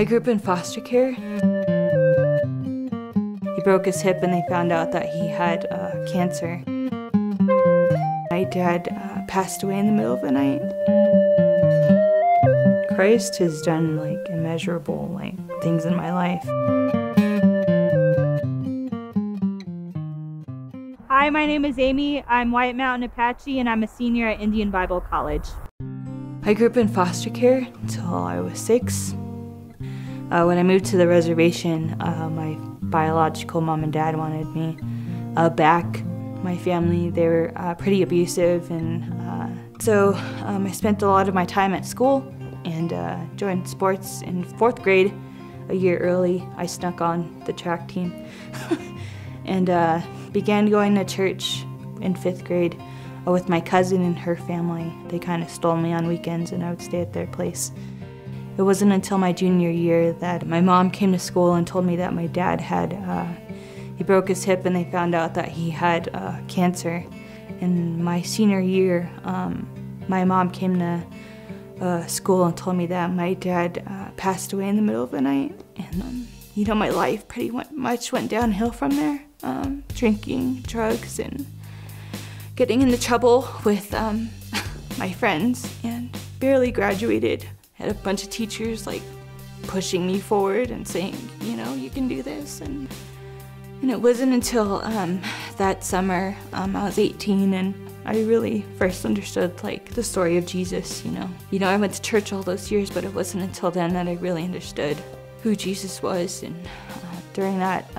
I grew up in foster care. He broke his hip and they found out that he had cancer. My dad passed away in the middle of the night. Christ has done immeasurable things in my life. Hi, my name is Ammie. I'm White Mountain Apache and I'm a senior at Indian Bible College. I grew up in foster care until I was 6. When I moved to the reservation, my biological mom and dad wanted me back. My family, they were pretty abusive, and so I spent a lot of my time at school and joined sports in 4th grade. A year early, I snuck on the track team and began going to church in 5th grade with my cousin and her family. They kind of stole me on weekends and I would stay at their place. It wasn't until my junior year that my mom came to school and told me that my dad had, he broke his hip and they found out that he had cancer. In my senior year, my mom came to school and told me that my dad passed away in the middle of the night. And you know, my life pretty much went downhill from there. Drinking, drugs, and getting into trouble with my friends, and barely graduated. Had a bunch of teachers pushing me forward and saying, you know, you can do this. And it wasn't until that summer, I was 18, and I really first understood the story of Jesus, You know, I went to church all those years, but it wasn't until then that I really understood who Jesus was. And during that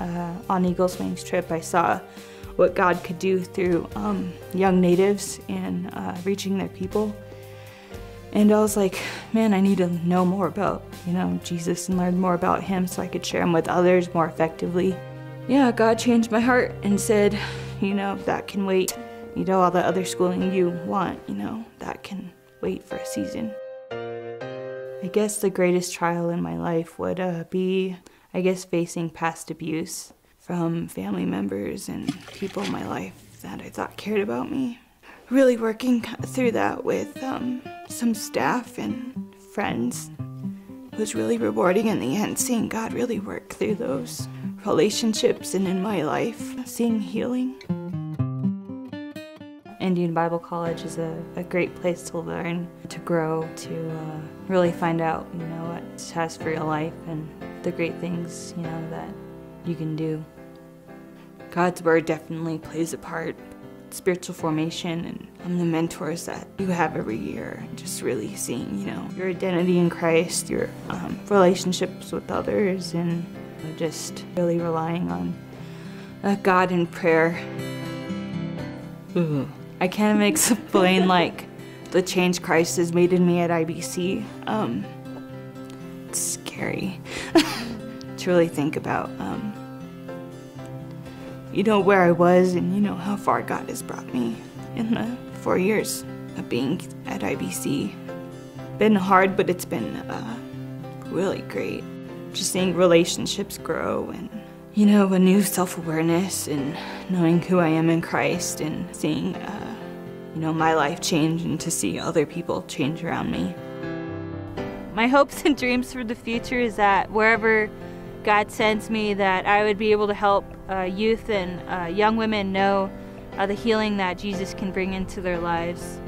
On Eagle's Wings trip, I saw what God could do through young natives and reaching their people. And I was like, man, I need to know more about, Jesus and learn more about him so I could share him with others more effectively. Yeah, God changed my heart and said, that can wait. All the other schooling you want, that can wait for a season. I guess the greatest trial in my life would be, facing past abuse from family members and people in my life that I thought cared about me. Really working through that with some staff and friends was really rewarding in the end, seeing God really work through those relationships and in my life, seeing healing. Indian Bible College is a great place to learn, to grow, to really find out, what it has for your life and the great things, that you can do. God's Word definitely plays a part. Spiritual formation and the mentors that you have every year, just really seeing, your identity in Christ, your relationships with others, and just really relying on God in prayer. Ooh. I can't even explain the change Christ has made in me at IBC. It's scary to really think about. Where I was and how far God has brought me in the 4 years of being at IBC. Been hard, but it's been really great. Just seeing relationships grow and a new self-awareness and knowing who I am in Christ and seeing my life change and to see other people change around me. My hopes and dreams for the future is that wherever God sends me, that I would be able to help youth and young women know the healing that Jesus can bring into their lives.